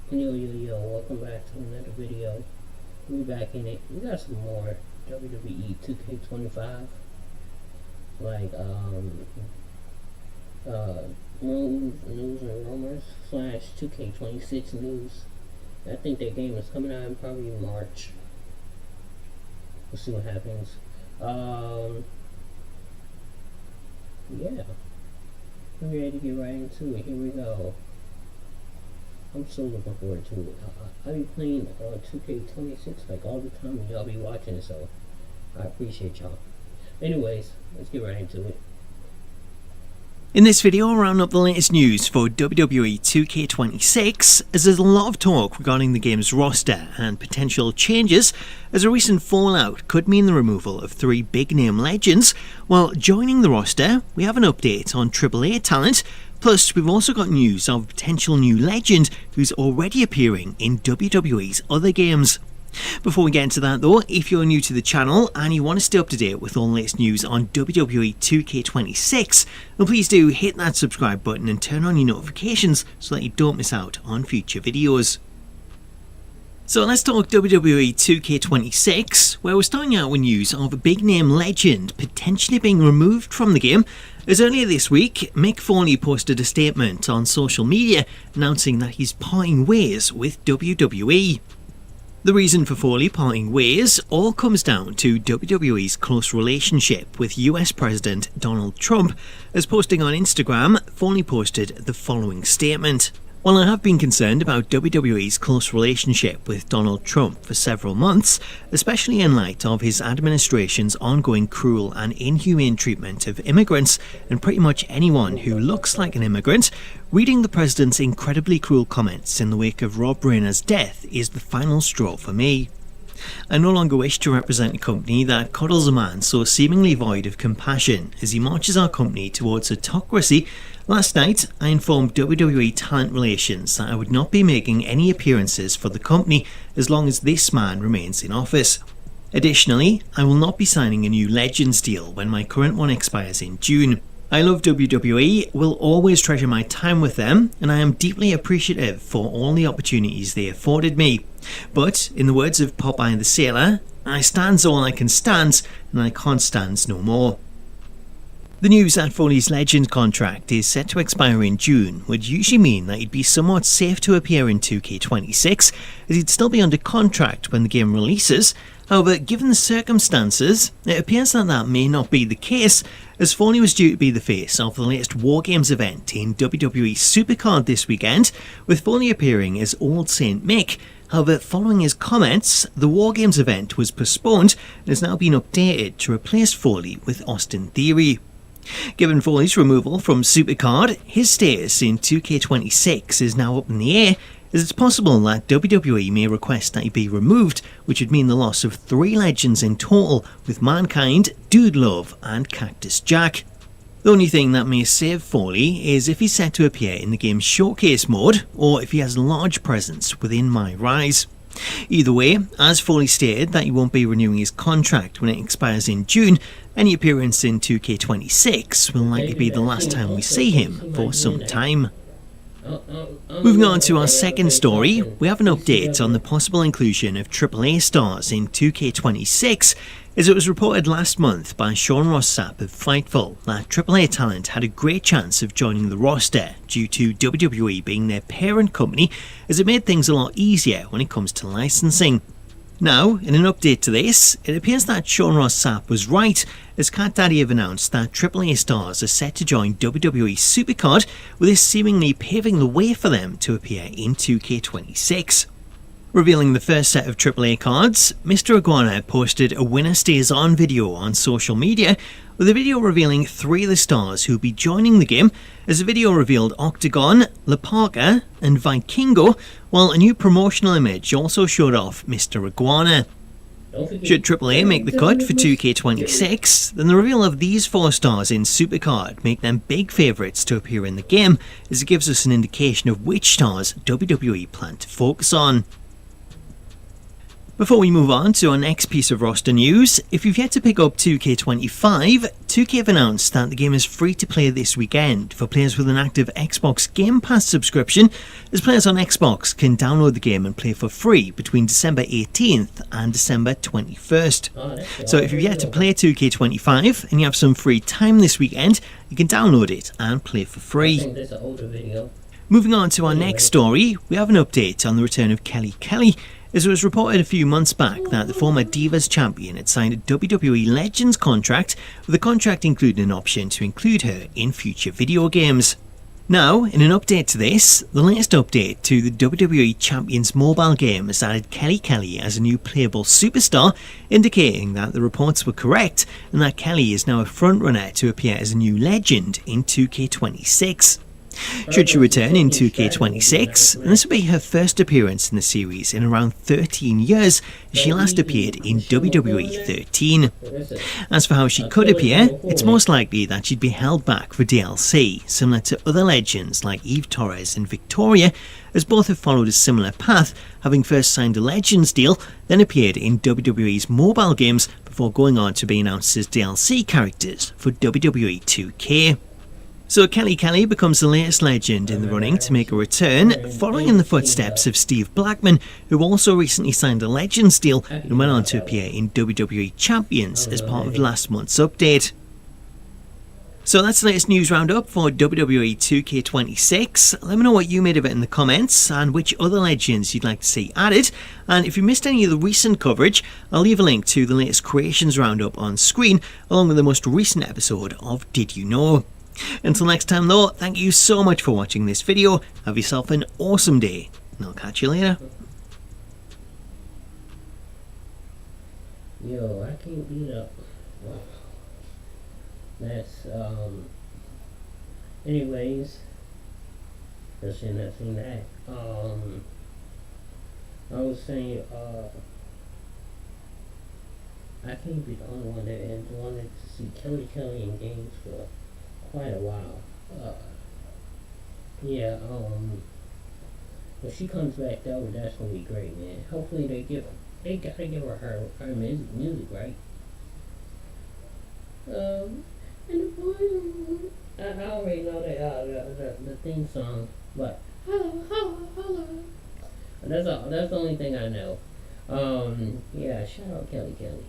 Yo, welcome back to another video. We're back in it. We got some more WWE 2K25, like, news and rumors, / 2K26 news. I think that game is coming out in probably March. We'll see what happens. Yeah. We're ready to get right into it. Here we go. I'm so looking forward to it. I'll be playing 2K26 like all the time, and y'all be watching it, so I appreciate y'all. Anyways, let's get right into it. In this video, I'll round up the latest news for WWE 2K26, as there's a lot of talk regarding the game's roster and potential changes, as a recent fallout could mean the removal of 3 big-name legends, while joining the roster, we have an update on AAA talent. Plus, we've also got news of a potential new legend who's already appearing in WWE's other games. Before we get into that though, if you're new to the channel and you want to stay up to date with all the latest news on WWE 2K26, then please do hit that subscribe button and turn on your notifications so that you don't miss out on future videos. So let's talk WWE 2K26, where we're starting out with news of a big name legend potentially being removed from the game, as earlier this week, Mick Foley posted a statement on social media announcing that he's parting ways with WWE. The reason for Foley parting ways all comes down to WWE's close relationship with US President Donald Trump, as posting on Instagram, Foley posted the following statement. While I have been concerned about WWE's close relationship with Donald Trump for several months, especially in light of his administration's ongoing cruel and inhumane treatment of immigrants and pretty much anyone who looks like an immigrant, reading the president's incredibly cruel comments in the wake of Rob Rayner's death is the final straw for me. I no longer wish to represent a company that coddles a man so seemingly void of compassion as he marches our company towards autocracy. Last night, I informed WWE Talent Relations that I would not be making any appearances for the company as long as this man remains in office. Additionally, I will not be signing a new Legends deal when my current one expires in June. I love WWE, will always treasure my time with them, and I am deeply appreciative for all the opportunities they afforded me. But, in the words of Popeye the Sailor, I stands all I can stand, and I can't stands no more. The news that Foley's Legend contract is set to expire in June would usually mean that he'd be somewhat safe to appear in 2K26, as he'd still be under contract when the game releases. However, given the circumstances, it appears that that may not be the case, as Foley was due to be the face of the latest War Games event in WWE Supercard this weekend, with Foley appearing as Old Saint Mick. However, following his comments, the War Games event was postponed and has now been updated to replace Foley with Austin Theory. Given Foley's removal from Supercard, his status in 2K26 is now up in the air, as it's possible that WWE may request that he be removed, which would mean the loss of 3 legends in total, with Mankind, Dude Love and Cactus Jack. The only thing that may save Foley is if he's set to appear in the game's showcase mode, or if he has a large presence within My Rise. Either way, as Foley stated that he won't be renewing his contract when it expires in June, any appearance in 2K26 will likely be the last time we see him for some time. Moving on to our second story, we have an update on the possible inclusion of AAA stars in 2K26, as it was reported last month by Sean Ross Sapp of Fightful that AAA talent had a great chance of joining the roster due to WWE being their parent company, as it made things a lot easier when it comes to licensing. Now, in an update to this, it appears that Sean Ross Sapp was right, as Cat Daddy have announced that AAA stars are set to join WWE Supercard, with this seemingly paving the way for them to appear in 2K26. Revealing the first set of AAA cards, Mr. Iguana posted a winner stays on video on social media, with a video revealing 3 of the stars who will be joining the game, as the video revealed Octagon, La Parka and Vikingo, while a new promotional image also showed off Mr. Iguana. Should AAA make the cut for 2K26, then the reveal of these 4 stars in Supercard make them big favourites to appear in the game, as it gives us an indication of which stars WWE plan to focus on. Before we move on to our next piece of roster news, if you've yet to pick up 2K25, 2K have announced that the game is free to play this weekend for players with an active Xbox Game Pass subscription, as players on Xbox can download the game and play for free between December 18th and December 21st. So if you've yet to play 2K25 and you have some free time this weekend, you can download it and play for free. I think that's an older video. Moving on to our next story, we have an update on the return of Kelly Kelly, as it was reported a few months back that the former Divas champion had signed a WWE Legends contract, with the contract including an option to include her in future video games. Now, in an update to this, the latest update to the WWE Champions mobile game has added Kelly Kelly as a new playable superstar, indicating that the reports were correct and that Kelly is now a frontrunner to appear as a new legend in 2K26. Should she return in 2K26, and this will be her first appearance in the series in around 13 years, as she last appeared in WWE 13. As for how she could appear, it's most likely that she'd be held back for DLC, similar to other legends like Eve Torres and Victoria, as both have followed a similar path, having first signed a Legends deal, then appeared in WWE's mobile games before going on to be announced as DLC characters for WWE 2K. So Kelly Kelly becomes the latest legend in the running to make a return, following in the footsteps of Steve Blackman, who also recently signed a Legends deal and went on to appear in WWE Champions as part of last month's update. So that's the latest news roundup for WWE 2K26. Let me know what you made of it in the comments and which other legends you'd like to see added. And if you missed any of the recent coverage, I'll leave a link to the latest creations roundup on screen, along with the most recent episode of Did You Know? Until next time though, thank you so much for watching this video, have yourself an awesome day, and I'll catch you later. Yo, I can't beat up. That's, anyways, just in that thing that, I was saying, I can't be the only one that had wanted to see Kelly Kelly in games for quite a while. Yeah, when she comes back, that's gonna be great, man. Hopefully they gotta give her music right. And the boy, I already know the theme song, but hello, hello, hello. That's the only thing I know. Yeah, shout out Kelly Kelly.